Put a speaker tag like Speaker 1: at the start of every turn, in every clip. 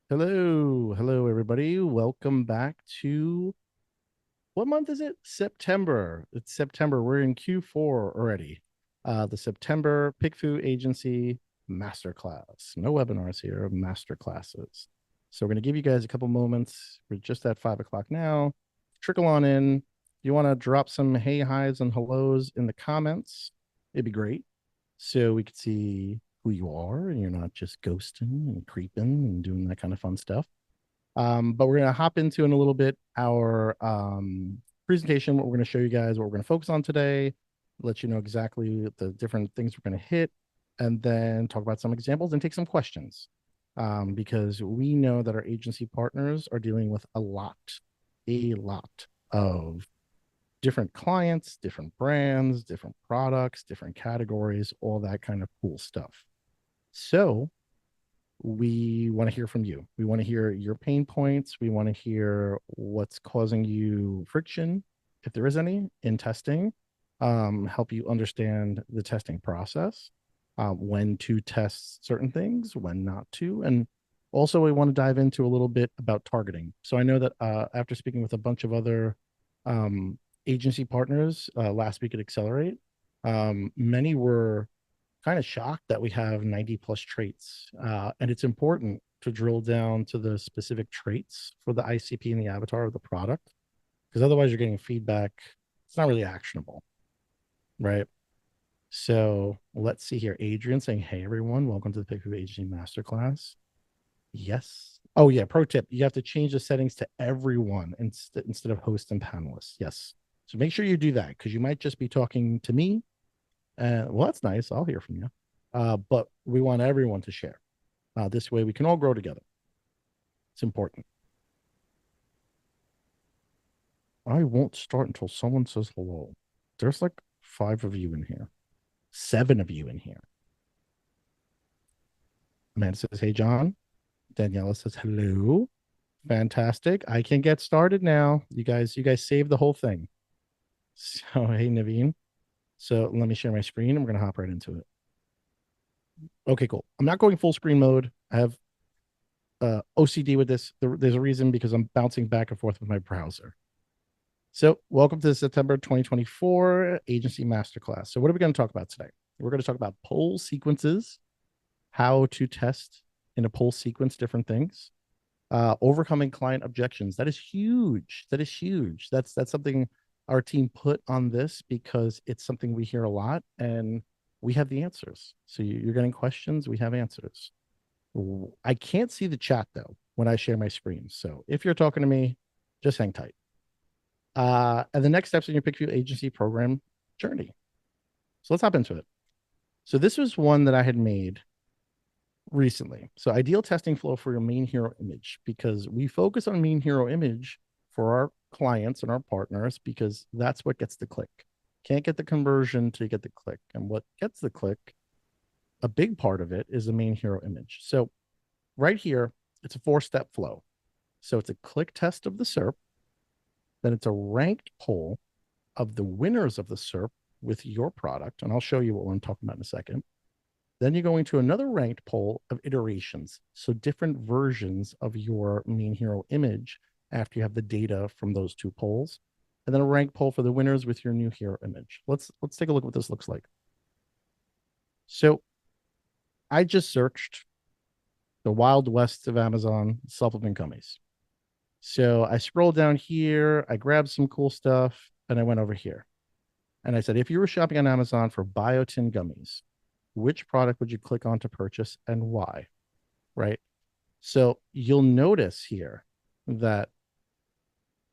Speaker 1: Hello, everybody. Welcome back to what month is it? September. It's September. We're in Q4 already. The September PickFu Agency Masterclass. No webinars here, masterclasses. So we're going to give you guys a couple moments. We're just at 5 o'clock now. Trickle on in. If you want to drop some hey, highs, and hellos in the comments, it'd be great. So we could see who you are and you're not just ghosting and creeping and doing that kind of fun stuff. But we're going to hop into in a little bit our presentation, what we're going to show you guys, what we're going to focus on today, let you know exactly the different things we're going to hit, and then talk about some examples and take some questions. Because we know that our agency partners are dealing with a lot of different clients, different brands, different products, different categories, all that kind of cool stuff. So we want to hear from you. We want to hear your pain points. We want to hear what's causing you friction, if there is any, in testing, help you understand the testing process, when to test certain things, when not to. And also, we want to dive into a little bit about targeting. So I know that after speaking with a bunch of other agency partners last week at Accelerate, many were kind of shocked that we have 90 plus traits. And it's important to drill down to the specific traits for the ICP and the avatar of the product, because otherwise you're getting feedback. It's not really actionable, right? So let's see here. Adrian saying, hey, everyone, welcome to the PickFu Agency Masterclass. Yes. Oh, yeah. Pro tip. You have to change the settings to everyone instead of host and panelists. Yes. So make sure you do that, because you might just be talking to me. Well, that's nice. I'll hear from you. But we want everyone to share. This way we can all grow together. It's important. I won't start until someone says hello. There's like 5 of you in here, 7 of you in here. Amanda says, hey, John. Daniela says, hello. Fantastic. I can get started now. You guys saved the whole thing. So, hey, Naveen. So let me share my screen. I'm going to hop right into it. Okay, cool. I'm not going full screen mode. I have OCD with this. There's a reason, because I'm bouncing back and forth with my browser. So welcome to the September 2024 Agency Masterclass. So what are we going to talk about today? We're going to talk about poll sequences, how to test in a poll sequence different things, overcoming client objections. That is huge. That is huge. That's something our team put on this because it's something we hear a lot, and we have the answers. So you're getting questions, we have answers. I can't see the chat though when I share my screen. So if you're talking to me, just hang tight. And the next steps in your PickFu agency program journey. So let's hop into it. So this was one that I had made recently. So ideal testing flow for your main hero image, because we focus on main hero image for our clients and our partners, because that's what gets the click. Can't get the conversion to get the click. And what gets the click, a big part of it, is the main hero image. So right here, it's a 4-step flow. So it's a click test of the SERP, then it's a ranked poll of the winners of the SERP with your product. And I'll show you what I'm talking about in a second. Then you're going to another ranked poll of iterations. So different versions of your main hero image after you have the data from those 2 polls. And then a ranked poll for the winners with your new hero image. Let's take a look at what this looks like. So I just searched the Wild West of Amazon supplement gummies. So I scrolled down here, I grabbed some cool stuff, and I went over here. And I said, if you were shopping on Amazon for biotin gummies, which product would you click on to purchase and why? Right? So you'll notice here that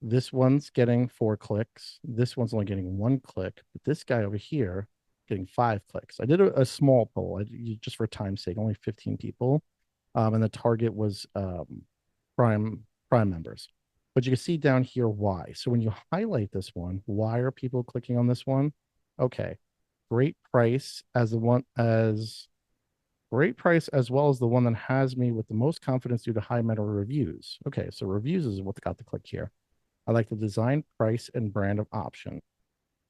Speaker 1: this one's getting 4 clicks. This one's only getting 1 click, but this guy over here getting 5 clicks. I did a small poll, just for time's sake, only 15 people. And the target was Prime members. But you can see down here why. So when you highlight this one, why are people clicking on this one? Okay. Great price as well as the one that has me with the most confidence due to high meta reviews. Okay, so reviews is what got the click here. I like the design, price, and brand of option.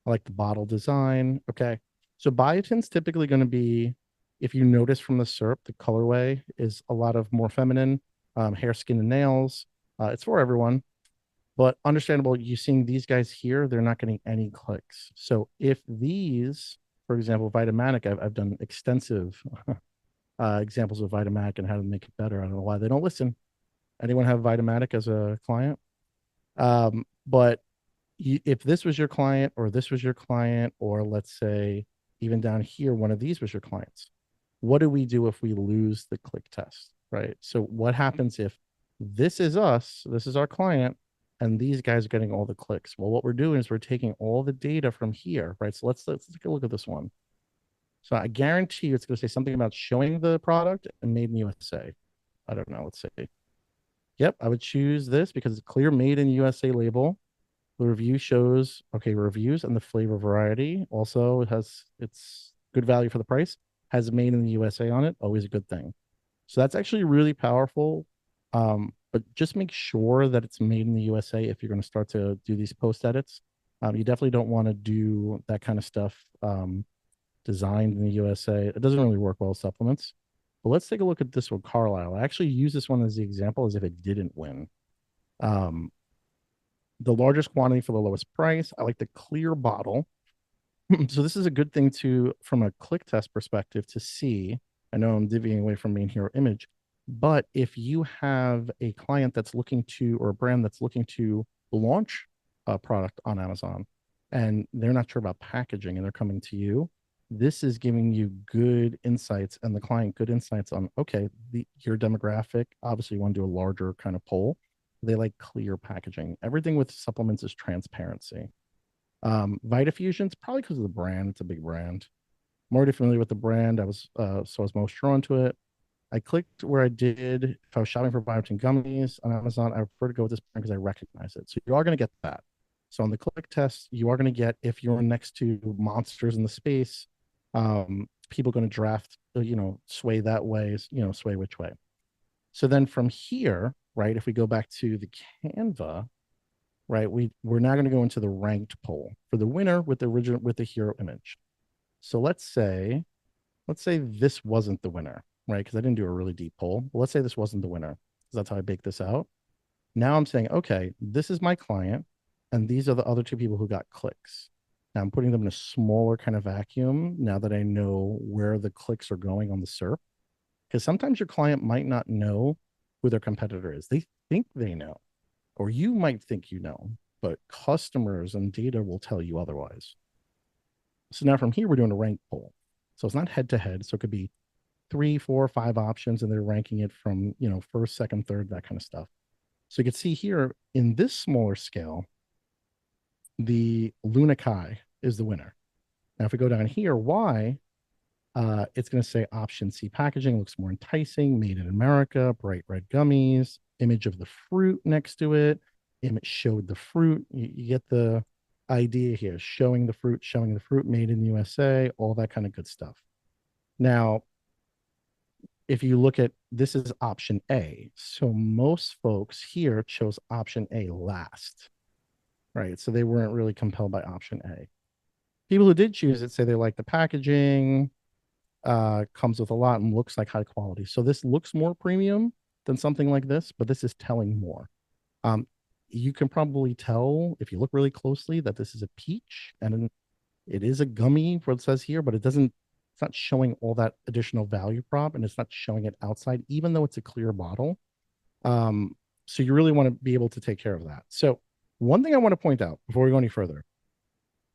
Speaker 1: I like the bottle design. Okay, so biotin's typically going to be, if you notice from the SERP, the colorway is a lot of more feminine. hair, skin, and nails. It's for everyone, but understandable. You seeing these guys here, they're not getting any clicks. So if these, for example, Vitamatic, I've done extensive examples of Vitamatic and how to make it better. I don't know why they don't listen. Anyone have Vitamatic as a client? But if this was your client, or this was your client, or let's say even down here, one of these was your clients, what do we do if we lose the click test, right? So what happens if this is us, this is our client, and these guys are getting all the clicks? Well, what we're doing is we're taking all the data from here, right? So let's take a look at this one. So I guarantee you it's going to say something about showing the product and made in USA. I don't know. Let's say, yep, I would choose this because it's clear made in USA label. The review shows, okay, reviews, and the flavor variety also has it's good value for the price, has made in the USA on it, always a good thing. So that's actually really powerful. But just make sure that it's made in the USA if you're going to start to do these post edits. You definitely don't want to do that kind of stuff designed in the USA. It doesn't really work well with supplements. But let's take a look at this one, Carlisle. I actually use this one as the example as if it didn't win. The largest quantity for the lowest price. I like the clear bottle. So this is a good thing to, from a click test perspective, to see. I know I'm divvying away from main hero image, but if you have a client that's looking to, or a brand that's looking to launch a product on Amazon and they're not sure about packaging and they're coming to you, this is giving you good insights and the client good insights on, okay, your demographic, obviously you want to do a larger kind of poll. They like clear packaging. Everything with supplements is transparency. Vitafusion's probably because of the brand. It's a big brand. I'm already familiar with the brand. I was most drawn to it. I clicked where I did. If I was shopping for biotin gummies on Amazon, I prefer to go with this brand because I recognize it. So you are going to get that. So on the click test, you are going to get, if you're next to monsters in the space, people going to draft, sway that way, sway which way. So then from here, right, if we go back to the Canva, right, we're now going to go into the ranked poll for the winner with the hero image. So let's say this wasn't the winner, right? Because I didn't do a really deep poll. But let's say this wasn't the winner, because that's how I baked this out. Now I'm saying, okay, this is my client, and these are the other two people who got clicks. Now I'm putting them in a smaller kind of vacuum now that I know where the clicks are going on the SERP. Because sometimes your client might not know who their competitor is. They think they know, or you might think you know, but customers and data will tell you otherwise. So now from here, we're doing a rank poll. So it's not head to head. So it could be 3, 4, 5 options, and they're ranking it from, first, second, third, that kind of stuff. So you can see here in this smaller scale, the Luna Kai is the winner. Now, if we go down here, why? It's going to say option C packaging looks more enticing, made in America, bright red gummies, image of the fruit next to it. Image showed the fruit. You get the idea here, showing the fruit, made in the USA, all that kind of good stuff. Now, if you look at, this is option A. So most folks here chose option A last, right? So they weren't really compelled by option A. People who did choose it say they like the packaging, comes with a lot and looks like high quality. So this looks more premium than something like this, but this is telling more. You can probably tell if you look really closely that this is a peach, and it is a gummy, what it says here, but it's not showing all that additional value prop, and it's not showing it outside, even though it's a clear bottle. So you really want to be able to take care of that. So one thing I want to point out before we go any further,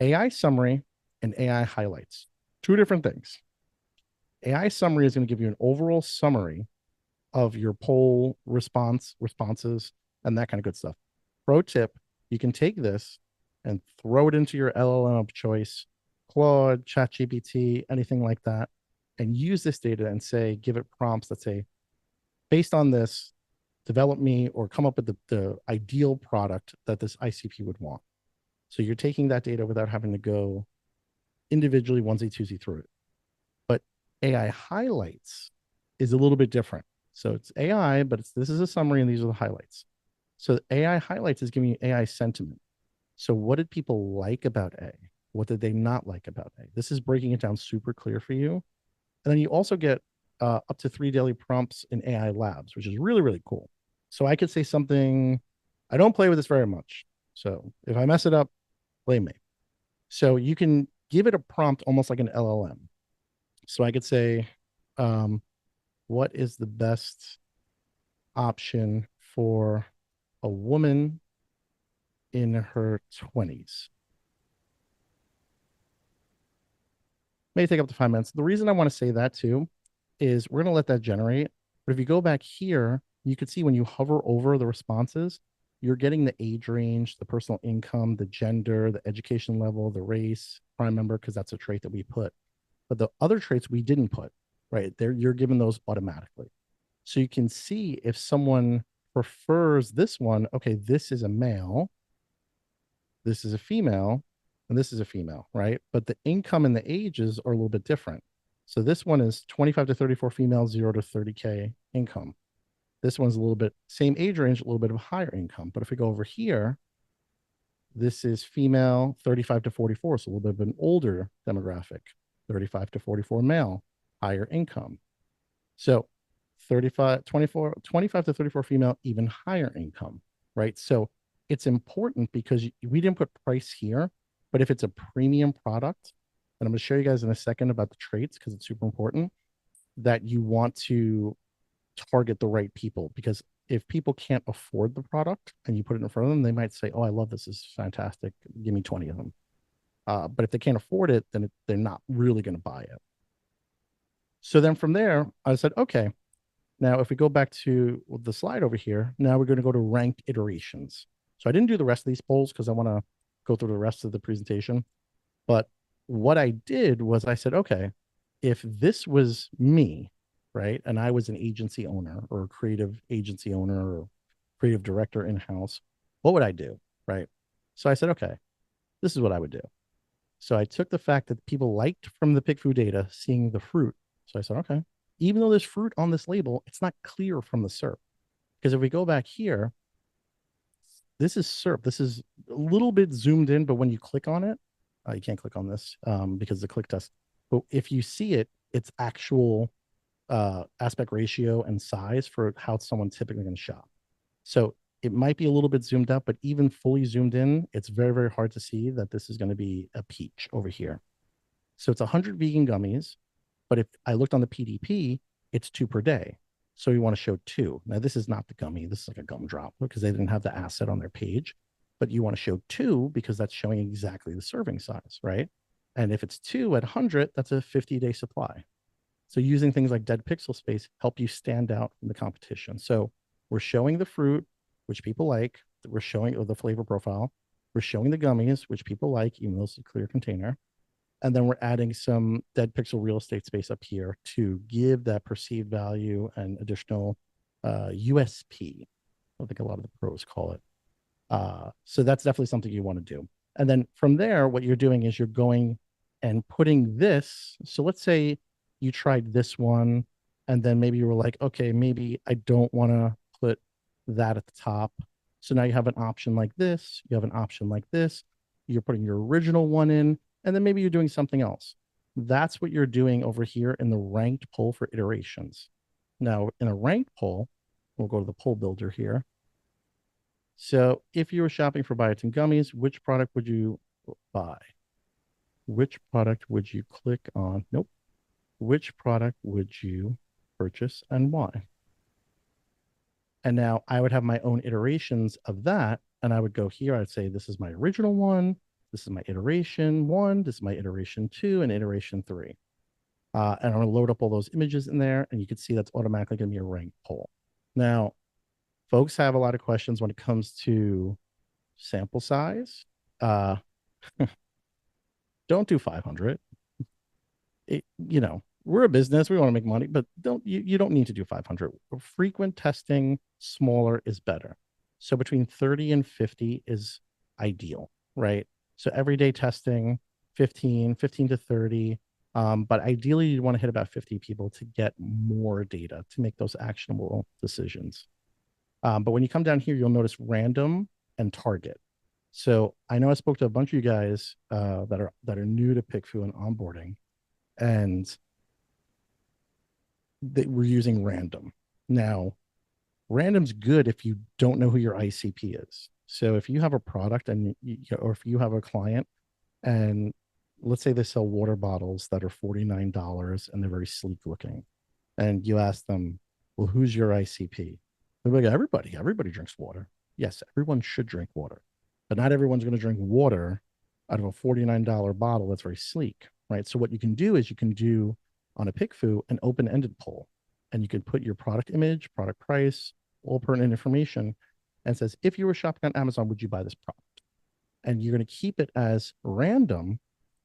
Speaker 1: AI summary and AI highlights, two different things. AI summary is going to give you an overall summary of your poll responses, and that kind of good stuff. Pro tip, you can take this and throw it into your LLM of choice, Claude, ChatGPT, anything like that, and use this data and say, give it prompts that say, based on this, develop me or come up with the ideal product that this ICP would want. So you're taking that data without having to go individually onesie twosie through it. But AI highlights is a little bit different. So it's AI, but this is a summary and these are the highlights. So AI highlights is giving you AI sentiment. So what did people like about A? What did they not like about A? This is breaking it down super clear for you. And then you also get up to 3 daily prompts in AI labs, which is really, really cool. So I could say something, I don't play with this very much. So if I mess it up, blame me. So you can give it a prompt almost like an LLM. So I could say, what is the best option for a woman in her 20s? May take up to 5 minutes. The reason I want to say that too is we're going to let that generate. But if you go back here, you can see when you hover over the responses, you're getting the age range, the personal income, the gender, the education level, the race, prime member, because that's a trait that we put. But the other traits we didn't put, right? There, you're given those automatically. So you can see if someone prefers this one, okay, this is a male, this is a female, and this is a female, right? But the income and the ages are a little bit different. So this one is 25 to 34 female, 0 to 30K income. This one's a little bit same age range, a little bit of higher income. But if we go over here, this is female 35 to 44, so a little bit of an older demographic. 35 to 44 male, higher income. So 25 to 34 female, even higher income, right? So it's important because we didn't put price here, but if it's a premium product, and I'm going to show you guys in a second about the traits because it's super important, that you want to target the right people, because if people can't afford the product and you put it in front of them, they might say, oh, I love this. This is fantastic. Give me 20 of them. But if they can't afford it, then they're not really going to buy it. So then from there, I said, okay, now if we go back to the slide over here, now we're going to go to ranked iterations. So I didn't do the rest of these polls because I want to go through the rest of the presentation. But what I did was I said, okay, if this was me, right, and I was an agency owner or a creative agency owner or creative director in-house, what would I do, right? So I said, okay, this is what I would do. So I took the fact that people liked from the PickFu data seeing the fruit. So I said, okay, even though there's fruit on this label, it's not clear from the SERP. Because if we go back here, this is SERP. This is a little bit zoomed in, but when you click on it, you can't click on this because the click test. But if you see it, it's actual aspect ratio and size for how someone's typically going to shop. So it might be a little bit zoomed out, but even fully zoomed in, it's very, very hard to see that this is going to be a peach over here. So it's 100 vegan gummies, but if I looked on the PDP, it's 2 per day. So we want to show 2. Now, this is not the gummy. This is like a gumdrop because they didn't have the asset on their page. But you want to show 2 because that's showing exactly the serving size, right? And if it's 2 at 100, that's a 50-day supply. So using things like dead pixel space help you stand out from the competition. So we're showing the fruit, which people like. We're showing the flavor profile. We're showing the gummies, which people like, even though it's a clear container. And then we're adding some dead pixel real estate space up here to give that perceived value and additional USP. I think a lot of the pros call it. So that's definitely something you want to do. And then from there, what you're doing is you're going and putting this. So let's say you tried this one, and then maybe you were like, okay, maybe I don't want to put that at the top. So now you have an option like this. You have an option like this. You're putting your original one in, and then maybe you're doing something else. That's what you're doing over here in the ranked poll for iterations. Now, in a ranked poll, we'll go to the poll builder here. So if you were shopping for biotin gummies, which product would you buy? Which product would you click on? Nope. Which product would you purchase and why? And now I would have my own iterations of that. And I would go here. I'd say, this is my original one. This is my iteration 1. This is my iteration 2 and iteration 3. And I'm going to load up all those images in there. And you can see that's automatically going to be a ranked poll. Now, folks have a lot of questions when it comes to sample size. Don't do 500. We're a business. We want to make money, but you don't need to do 500. Frequent testing, smaller is better. So between 30 and 50 is ideal, right? So everyday testing, 15 to 30. But ideally, you want to hit about 50 people to get more data to make those actionable decisions. But when you come down here, you'll notice random and target. So I know I spoke to a bunch of you guys that are new to PickFu and onboarding, and that we're using random. Now, random's good if you don't know who your ICP is. So if you have a product or if you have a client and let's say they sell water bottles that are $49 and they're very sleek looking, and you ask them, well, who's your ICP? They're like, everybody drinks water. Yes, everyone should drink water, but not everyone's going to drink water out of a $49 bottle that's very sleek, right? So what you can do is you can do on a PickFu an open-ended poll, and you can put your product image, product price, all pertinent information, and says, if you were shopping on Amazon, would you buy this product? And you're going to keep it as random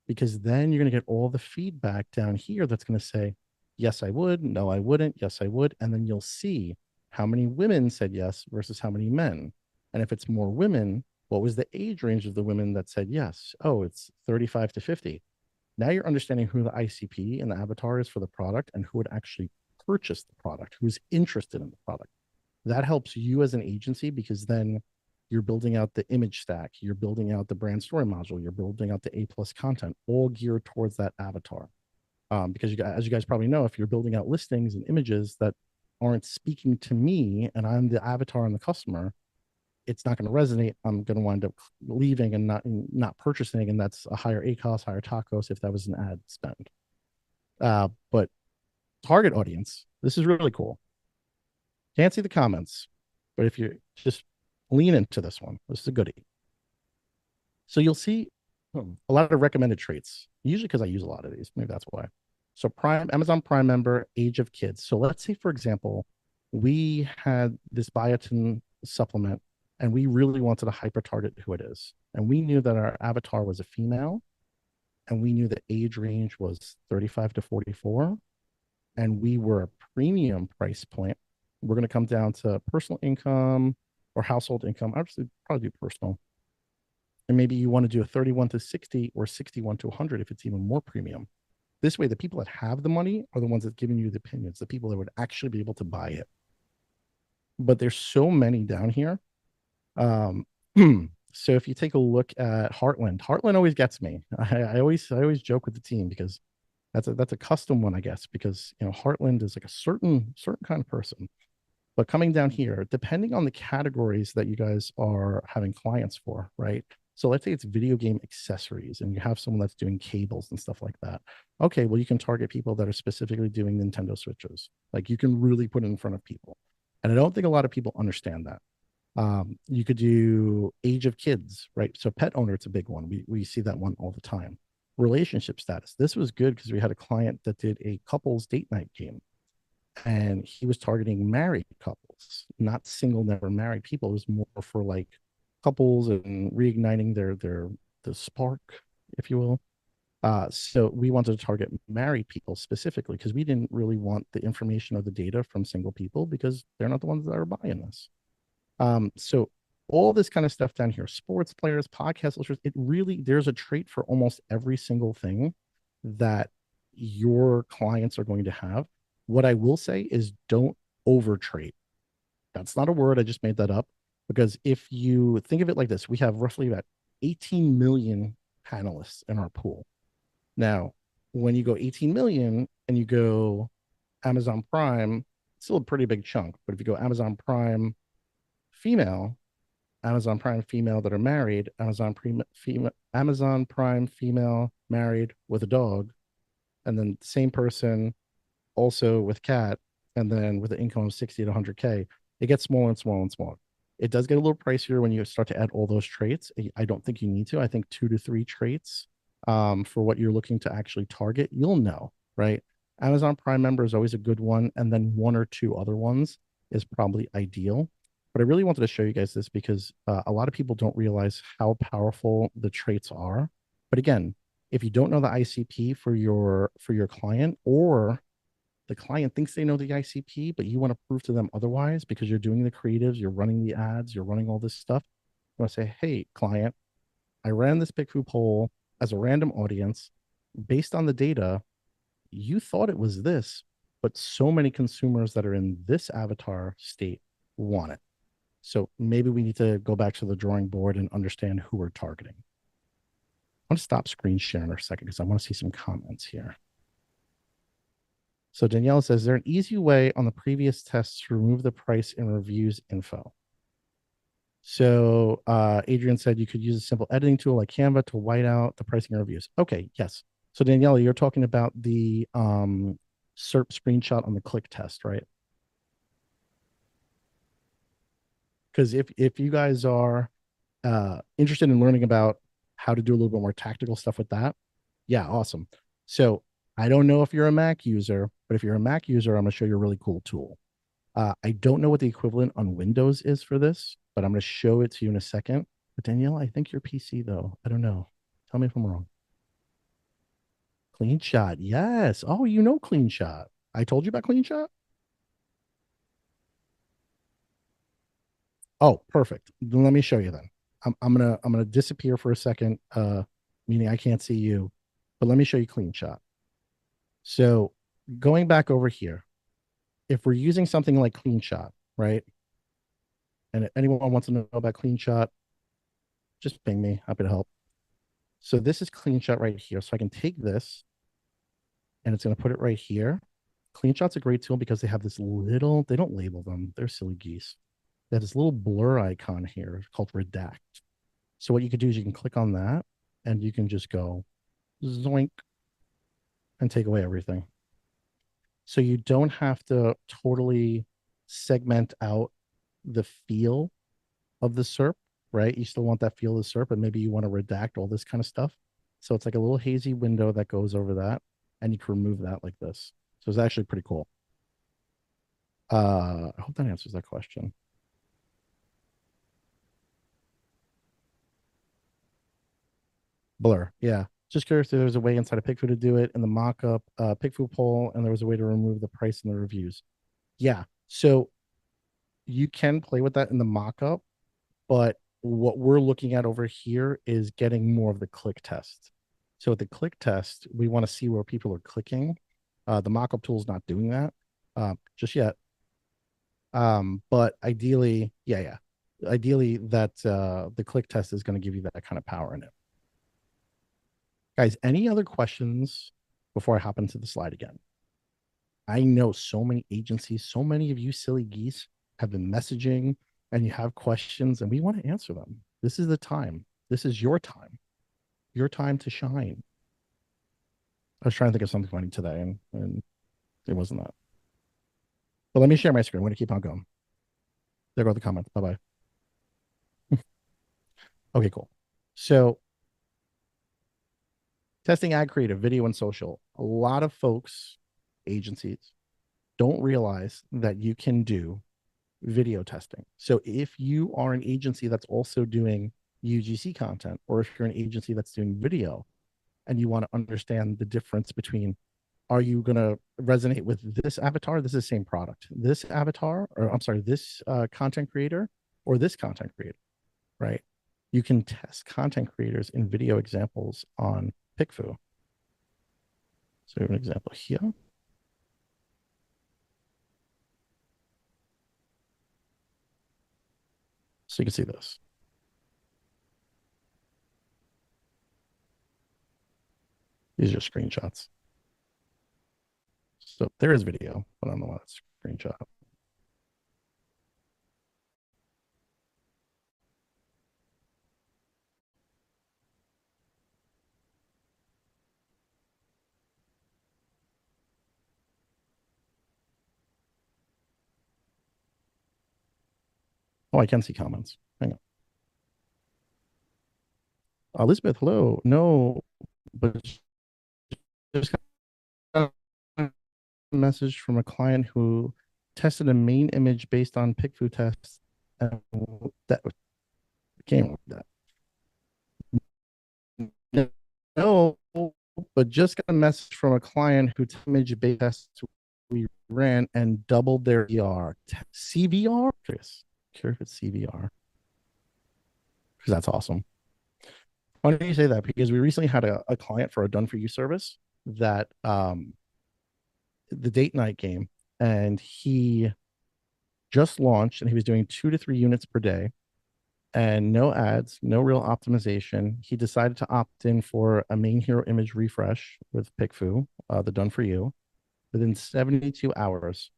Speaker 1: because then you're going to get all the feedback down here that's going to say, yes, I would, no, I wouldn't, yes, I would. And then you'll see how many women said yes versus how many men. And if it's more women, what was the age range of the women that said yes? Oh, it's 35 to 50. Now you're understanding who the ICP and the avatar is for the product and who would actually purchase the product, who's interested in the product. That helps you as an agency because then you're building out the image stack, you're building out the brand story module, you're building out the A plus content, all geared towards that avatar. Because as you guys probably know, if you're building out listings and images that aren't speaking to me and I'm the avatar and the customer, it's not going to resonate. I'm going to wind up leaving and not purchasing, and that's a higher ACOS, higher TACOS if that was an ad spend. But target audience, this is really cool. Can't see the comments, but if you just lean into this one, this is a goodie. So you'll see a lot of recommended traits, usually because I use a lot of these. Maybe that's why. So Amazon Prime member, age of kids. So let's say, for example, we had this biotin supplement and we really wanted to hyper target who it is. And we knew that our avatar was a female and we knew the age range was 35 to 44. And we were a premium price point. We're going to come down to personal income or household income. Obviously, probably do personal. And maybe you want to do a 31 to 60 or 61 to 100 if it's even more premium. This way, the people that have the money are the ones that giving you the opinions, the people that would actually be able to buy it. But there's so many down here. So if you take a look at Heartland always gets me. I always joke with the team because that's a custom one, I guess, because Heartland is like a certain kind of person. But coming down here, depending on the categories that you guys are having clients for, right? So let's say it's video game accessories and you have someone that's doing cables and stuff like that. Okay, well, you can target people that are specifically doing Nintendo Switches. Like you can really put it in front of people. And I don't think a lot of people understand that. You could do age of kids, right? So pet owner, it's a big one. We see that one all the time. Relationship status. This was good because we had a client that did a couples date night game. And he was targeting married couples, not single, never married people. It was more for like couples and reigniting the spark, if you will. So we wanted to target married people specifically because we didn't really want the information or the data from single people because they're not the ones that are buying this. So all this kind of stuff down here, sports players, podcast listeners, there's a trait for almost every single thing that your clients are going to have. What I will say is don't over trait. That's not a word. I just made that up because if you think of it like this, we have roughly about 18 million panelists in our pool. Now, when you go 18 million and you go Amazon Prime, it's still a pretty big chunk. But if you go Amazon Prime female, Amazon Prime female that are married, Amazon Prime female married with a dog, and then same person also with cat, and then with an income of 60 to 100K, it gets smaller and smaller and smaller. It does get a little pricier when you start to add all those traits. I don't think you need to. I think 2 to 3 traits for what you're looking to actually target, you'll know, right? Amazon Prime member is always a good one, and then 1 or 2 other ones is probably ideal. But I really wanted to show you guys this because a lot of people don't realize how powerful the traits are. But again, if you don't know the ICP for your client, or the client thinks they know the ICP, but you want to prove to them otherwise because you're doing the creatives, you're running the ads, you're running all this stuff, you want to say, hey, client, I ran this PickFu poll as a random audience. Based on the data, you thought it was this, but so many consumers that are in this avatar state want it. So maybe we need to go back to the drawing board and understand who we're targeting. I want to stop screen sharing for a second because I want to see some comments here. So Daniela says, is there an easy way on the previous tests to remove the price in reviews info? So Adrian said you could use a simple editing tool like Canva to white out the pricing and reviews. Okay, yes. So Daniela, you're talking about the SERP screenshot on the click test, right? Because if you guys are interested in learning about how to do a little bit more tactical stuff with that, yeah, awesome. So I don't know if you're a Mac user, but if you're a Mac user, I'm going to show you a really cool tool. I don't know what the equivalent on Windows is for this, but I'm going to show it to you in a second. But Danielle, I think your PC though. I don't know. Tell me if I'm wrong. Clean Shot. Yes. Oh, you know Clean Shot. I told you about Clean Shot. Oh, perfect. Then let me show you then. I'm gonna disappear for a second, meaning I can't see you, but let me show you Clean Shot. So going back over here, if we're using something like Clean Shot, right? And if anyone wants to know about Clean Shot, just ping me. Happy to help. So this is Clean Shot right here. So I can take this and it's going to put it right here. Clean Shot's a great tool because they have this little, they don't label them. They're silly geese. They have this little blur icon here called redact. So what you could do is you can click on that and you can just go zoink and take away everything. So you don't have to totally segment out the feel of the SERP, right? You still want that feel of the SERP, but maybe you want to redact all this kind of stuff. So it's like a little hazy window that goes over that, and you can remove that like this. So it's actually pretty cool. I hope that answers that question. Blur, yeah. Just curious if there's a way inside of PickFu to do it in the mock-up PickFu poll, and there was a way to remove the price in the reviews. Yeah, so you can play with that in the mock-up, but what we're looking at over here is getting more of the click test. So with the click test, we want to see where people are clicking. The mockup tool is not doing that just yet. But ideally, yeah. Ideally, that the click test is going to give you that kind of power in it. Guys, any other questions before I hop into the slide again? I know so many agencies, so many of you silly geese have been messaging and you have questions and we want to answer them. This is the time. This is your time to shine. I was trying to think of something funny today and it wasn't that. But let me share my screen. I'm going to keep on going. There go the comments. Bye-bye. Okay, cool. So testing ad creative, video and social. A lot of folks, agencies, don't realize that you can do video testing. So if you are an agency that's also doing UGC content, or if you're an agency that's doing video and you want to understand the difference between, are you going to resonate with this avatar? This is the same product. This avatar, or I'm sorry, this content creator or this content creator, right? You can test content creators in video examples on PickFu. So we have an example here. So you can see this. These are screenshots. So there is video, but I don't know why that's screenshot. Oh, I can see comments. Hang on. Elizabeth, hello. No, but just got a message from a client who tested a main image based on PickFu tests. And that came with that. No, but just got a message from a client who image based tests we ran and doubled their VR. CVR? Curious if it's CVR. Because that's awesome. Why do you say that? Because we recently had a client for a done for you service that the date night game, and he just launched and he was doing 2 to 3 units per day and no ads, no real optimization. He decided to opt in for a main hero image refresh with PickFu, the done for you. Within 72 hours,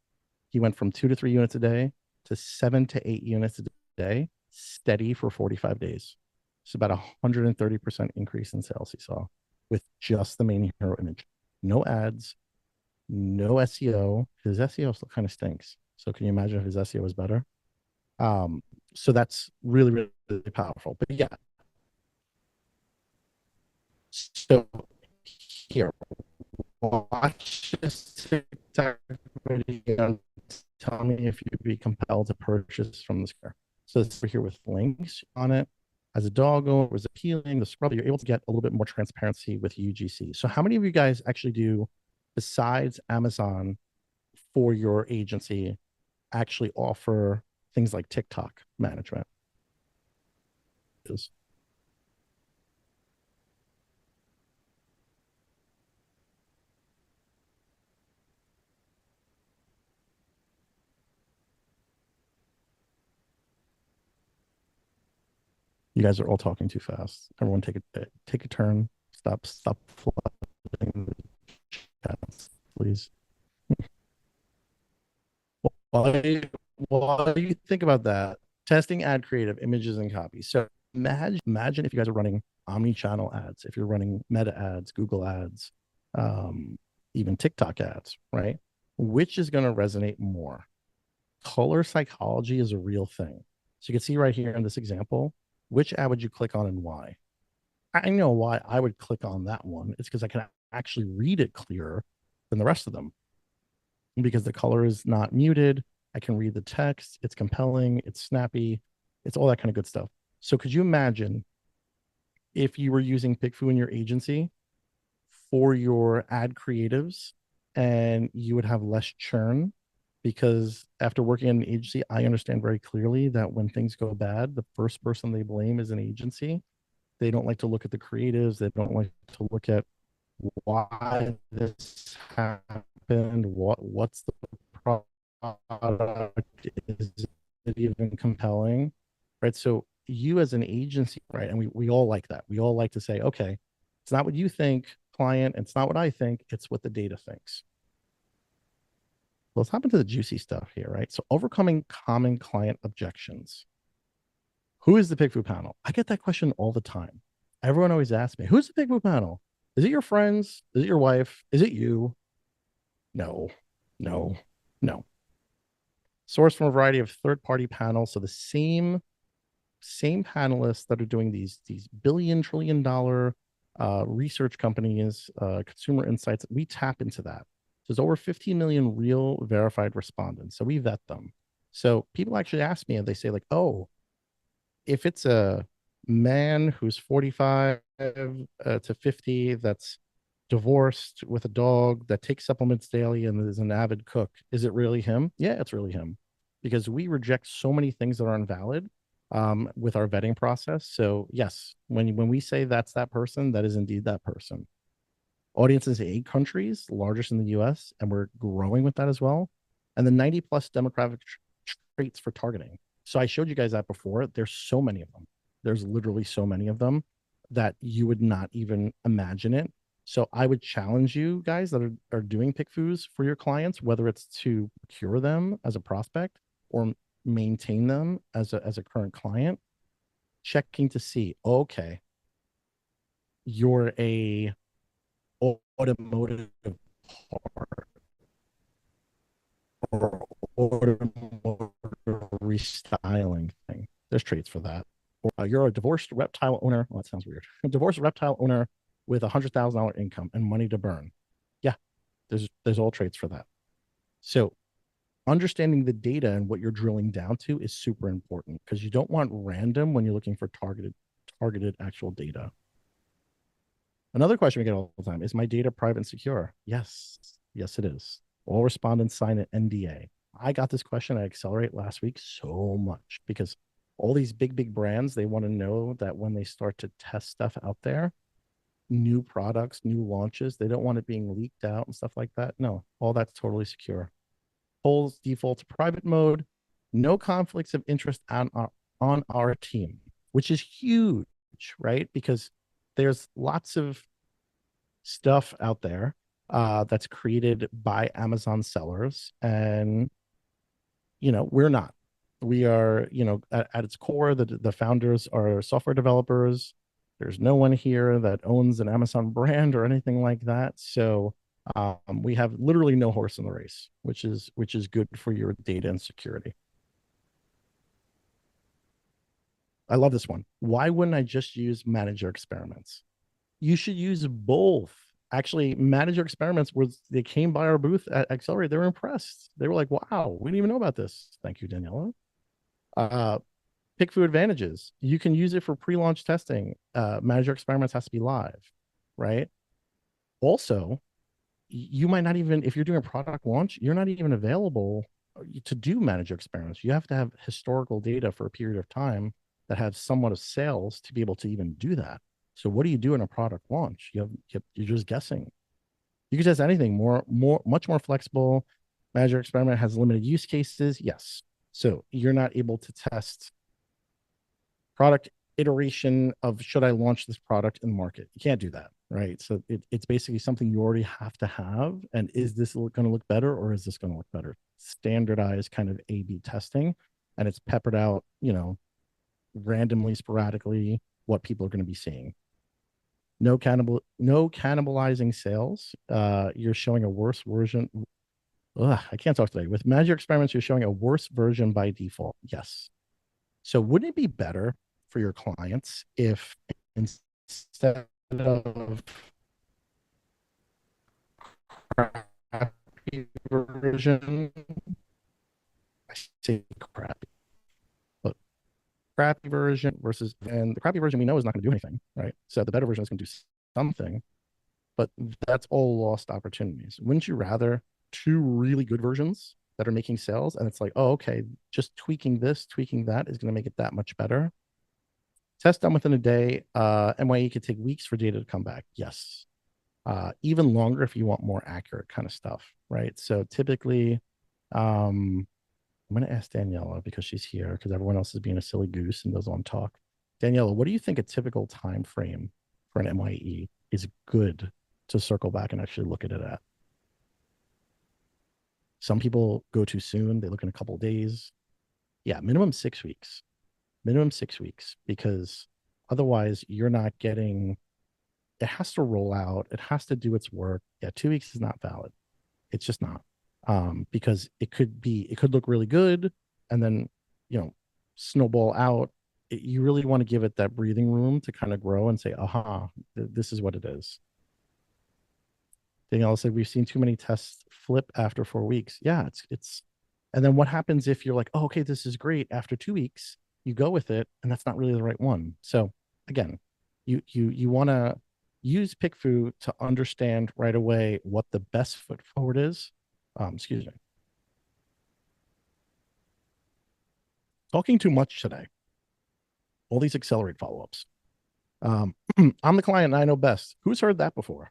Speaker 1: he went from 2 to 3 units a day to 7 to 8 units a day, steady for 45 days. It's about 130% increase in sales he saw with just the main hero image. No ads, no SEO. His SEO still kind of stinks. So can you imagine if his SEO was better? So that's really, really, really powerful. But yeah. So here, watch this TikTok video. Tell me if you'd be compelled to purchase from the square. So it's here with links on it. As a dog owner was appealing, the scrub, you're able to get a little bit more transparency with UGC. So how many of you guys actually do, besides Amazon for your agency, actually offer things like TikTok management? You guys are all talking too fast. Everyone take a turn. Stop flooding the chats, please. While you think about that, testing ad creative, images, and copy. So imagine if you guys are running omni-channel ads, if you're running Meta ads, Google ads, even TikTok ads, right? Which is going to resonate more? Color psychology is a real thing. So you can see right here in this example, which ad would you click on and why? I know why I would click on that one. It's because I can actually read it clearer than the rest of them. Because the color is not muted, I can read the text, it's compelling, it's snappy, it's all that kind of good stuff. So could you imagine if you were using PickFu in your agency for your ad creatives and you would have less churn? Because after working in an agency, I understand very clearly that when things go bad, the first person they blame is an agency. They don't like to look at the creatives. They don't like to look at why this happened. What's the product? Is it even compelling? Right. So you as an agency, right? And we all like that. We all like to say, okay, it's not what you think, client. It's not what I think. It's what the data thinks. Let's hop into the juicy stuff here, right? So overcoming common client objections. Who is the PickFu panel? I get that question all the time. Everyone always asks me, who's the PickFu panel? Is it your friends? Is it your wife? Is it you? No, no, no. Sourced from a variety of third-party panels. So the same panelists that are doing these billion-trillion-dollar research companies, consumer insights, we tap into that. There's over 15 million real verified respondents. So we vet them. So people actually ask me and they say like, oh, if it's a man who's 45 to 50 that's divorced with a dog that takes supplements daily and is an avid cook, is it really him? Yeah, it's really him, because we reject so many things that are invalid with our vetting process. So yes, when we say that's that person, that is indeed that person. Audiences in 8 countries, largest in the US, and we're growing with that as well. And the 90 plus demographic traits for targeting. So I showed you guys that before. There's so many of them. There's literally so many of them that you would not even imagine it. So I would challenge you guys that are doing PickFus for your clients, whether it's to procure them as a prospect or maintain them as a current client, checking to see, okay, you're a automotive part or automotive restyling thing. There's traits for that. Or you're a divorced reptile owner. Well, that sounds weird. A divorced reptile owner with $100,000 income and money to burn. Yeah, there's all traits for that. So understanding the data and what you're drilling down to is super important, because you don't want random when you're looking for targeted actual data. Another question we get all the time is, my data private and secure? Yes, yes, it is. All respondents sign an NDA. I got this question at Accelerate last week so much because all these big brands, they want to know that when they start to test stuff out there, new products, new launches, they don't want it being leaked out and stuff like that. No, all that's totally secure. Polls default to private mode, no conflicts of interest on our team, which is huge, right? Because there's lots of stuff out there that's created by Amazon sellers. And, we're not. We are, at its core, the founders are software developers. There's no one here that owns an Amazon brand or anything like that. So we have literally no horse in the race, which is good for your data and security. I love this one. Why wouldn't I just use manager experiments? You should use both. Actually, manager experiments was they came by our booth at Accelerate. They were impressed. They were like, "Wow, we didn't even know about this." Thank you, Daniela. Uh, PickFu advantages. You can use it for pre-launch testing. Manager experiments has to be live, right? Also, you might not even, if you're doing a product launch, you're not even available to do manager experiments. You have to have historical data for a period of time that has somewhat of sales to be able to even do that. So what do you do in a product launch? You're just guessing. You can test anything, much more flexible. Manager experiment has limited use cases. Yes. So you're not able to test product iteration of should I launch this product in the market? You can't do that, right? So it's basically something you already have to have. And is this going to look better or is this going to look better? Standardized kind of A/B testing, and it's peppered out, randomly, sporadically, what people are going to be seeing. No cannibalizing sales. You're showing a worse version. Ugh, I can't talk today. With Manager experiments, you're showing a worse version by default. Yes. So wouldn't it be better for your clients if instead of crappy version, I say crappy, but crappy version versus, and the crappy version we know is not going to do anything, right? So the better version is going to do something, but that's all lost opportunities. Wouldn't you rather two really good versions that are making sales and it's like, oh, okay, just tweaking this, tweaking that is going to make it that much better? Test done within a day. MYE could take weeks for data to come back. Yes. Even longer if you want more accurate kind of stuff, right? So typically, I'm going to ask Daniela because she's here because everyone else is being a silly goose and doesn't want to talk. Daniela, what do you think a typical time frame for an MYE is good to circle back and actually look at it at? Some people go too soon. They look in a couple of days. Yeah, minimum 6 weeks. Minimum 6 weeks, because otherwise you're not getting, it has to roll out. It has to do its work. Yeah, 2 weeks is not valid. It's just not. Because it could look really good and then, snowball out. You really want to give it that breathing room to kind of grow and say, aha, this is what it is. Danielle said, we've seen too many tests flip after 4 weeks. Yeah, and then what happens if you're like, oh, okay, this is great. After 2 weeks, you go with it, and that's not really the right one. So again, you want to use PickFu to understand right away what the best foot forward is. Excuse me. Talking too much today. All these accelerate follow-ups. I'm the client and I know best. Who's heard that before?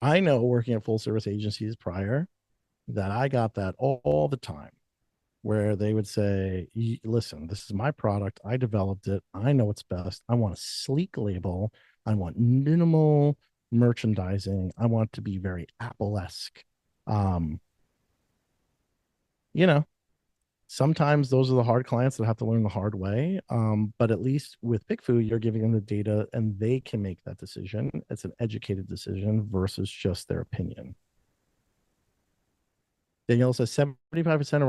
Speaker 1: I know working at full service agencies prior that I got that all the time, where they would say, listen, this is my product. I developed it. I know it's best. I want a sleek label. I want minimal merchandising. I want it to be very Apple-esque. You know, sometimes those are the hard clients that have to learn the hard way. But at least with PickFu, you're giving them the data and they can make that decision. It's an educated decision versus just their opinion. Danielle says 75% of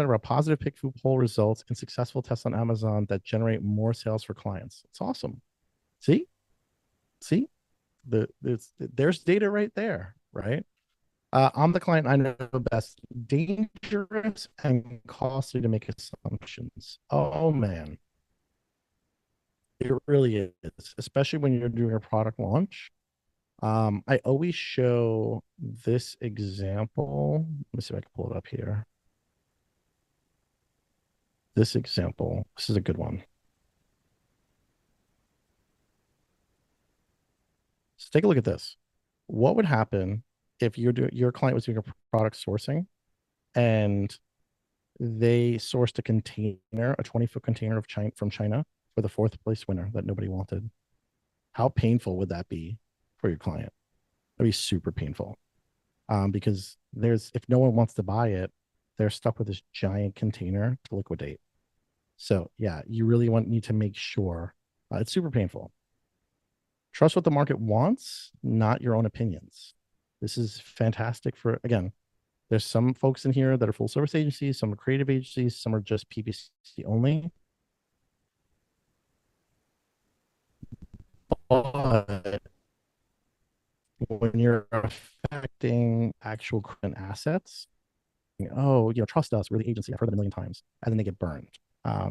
Speaker 1: our positive PickFu poll results in successful tests on Amazon that generate more sales for clients. It's awesome. See, there's data right there, right? I'm the client I know best. Dangerous and costly to make assumptions. Oh man, it really is, especially when you're doing a product launch. I always show this example. Let me see if I can pull it up here. This example, this is a good one. So take a look at this. What would happen if your client was doing a product sourcing and they sourced a container, a 20-foot container from China for the fourth place winner that nobody wanted? How painful would that be for your client. That'd be super painful. Because if no one wants to buy it, they're stuck with this giant container to liquidate. So yeah, you really need to make sure it's super painful. Trust what the market wants, not your own opinions. This is fantastic for, again, there's some folks in here that are full service agencies, some are creative agencies, some are just PPC only. But when you're affecting actual current assets, oh, trust us, we're the agency. I've heard that a million times. And then they get burned.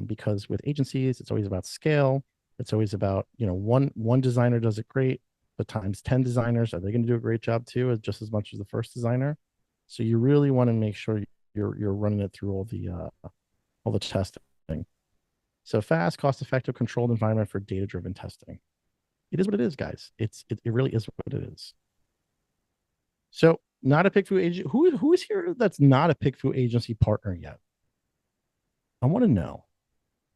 Speaker 1: Because with agencies, it's always about scale. It's always about, one designer does it great, but times 10 designers, are they going to do a great job too, just as much as the first designer? So you really want to make sure you're running it through all the testing. So fast, cost-effective, controlled environment for data-driven testing. It is what it is, guys. It really is what it is. So not a PickFu agent. Who is here that's not a PickFu agency partner yet? I want to know,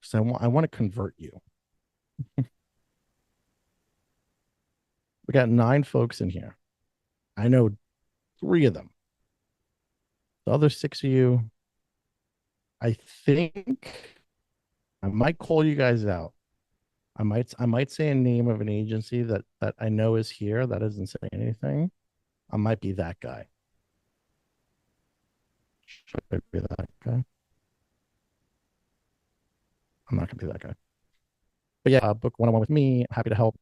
Speaker 1: because I want to convert you. We got 9 folks in here. I know 3 of them. The other 6 of you, I think I might call you guys out. I might say a name of an agency that I know is here that doesn't say anything. I might be that guy. Should I be that guy? I'm not gonna be that guy. But yeah, book one-on-one with me. I'm happy to help.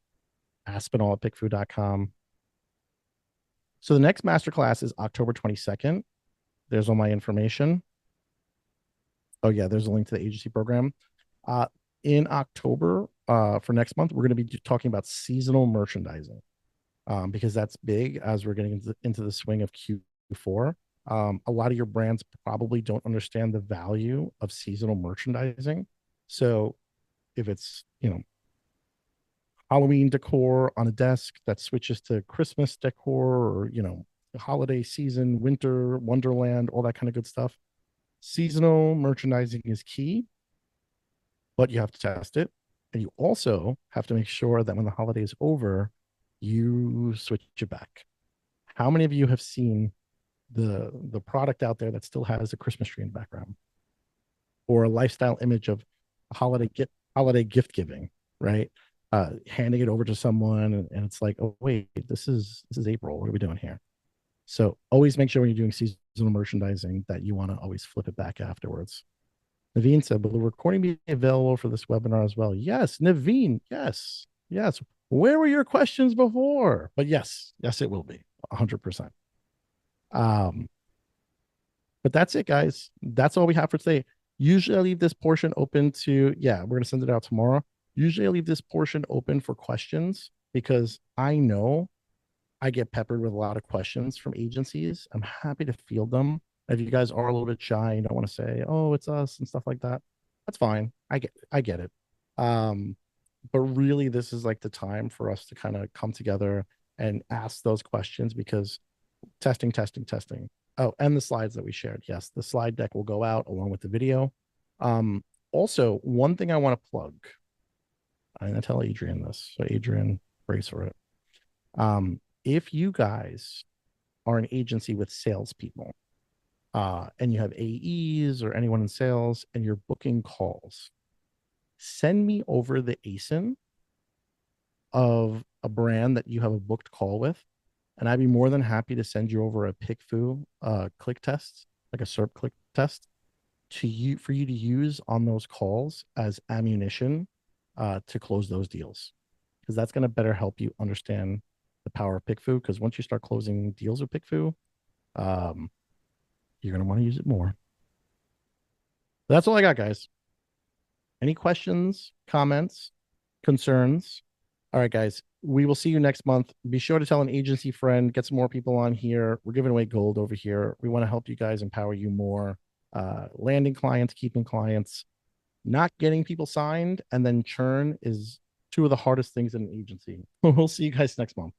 Speaker 1: Aspinall at pickfu.com. So the next masterclass is October 22nd. There's all my information. Oh yeah, there's a link to the agency program. In October, for next month, we're going to be talking about seasonal merchandising, because that's big as we're getting into the swing of Q4. A lot of your brands probably don't understand the value of seasonal merchandising. So if it's, Halloween decor on a desk that switches to Christmas decor, or, holiday season, winter, wonderland, all that kind of good stuff, seasonal merchandising is key, but you have to test it. And you also have to make sure that when the holiday is over, you switch it back. How many of you have seen the product out there that still has a Christmas tree in the background, or a lifestyle image of holiday gift giving, right? Handing it over to someone, and it's like, oh wait, this is April. What are we doing here? So always make sure when you're doing seasonal merchandising that you want to always flip it back afterwards. Naveen said, will the recording be available for this webinar as well? Yes, Naveen. Yes. Where were your questions before? But yes, it will be 100%. But that's it, guys. That's all we have for today. Usually I leave this portion open to, we're going to send it out tomorrow. Usually I leave this portion open for questions, because I know I get peppered with a lot of questions from agencies. I'm happy to field them. If you guys are a little bit shy and don't want to say, oh, it's us and stuff like that, that's fine. I get it. But really, this is like the time for us to kind of come together and ask those questions, because testing. Oh, and the slides that we shared. Yes, the slide deck will go out along with the video. Also, one thing I want to plug, I'm going to tell Adrian this. So Adrian, brace for it. If you guys are an agency with salespeople, and you have AEs or anyone in sales, and you're booking calls, send me over the ASIN of a brand that you have a booked call with, and I'd be more than happy to send you over a PickFu click test, like a SERP click test, for you to use on those calls as ammunition to close those deals, because that's going to better help you understand the power of PickFu. Because once you start closing deals with PickFu, you're going to want to use it more. That's all I got, guys. Any questions, comments, concerns? All right, guys, we will see you next month. Be sure to tell an agency friend, get some more people on here. We're giving away gold over here. We want to help you guys, empower you more. Landing clients, keeping clients, not getting people signed, and then churn is 2 of the hardest things in an agency. We'll see you guys next month.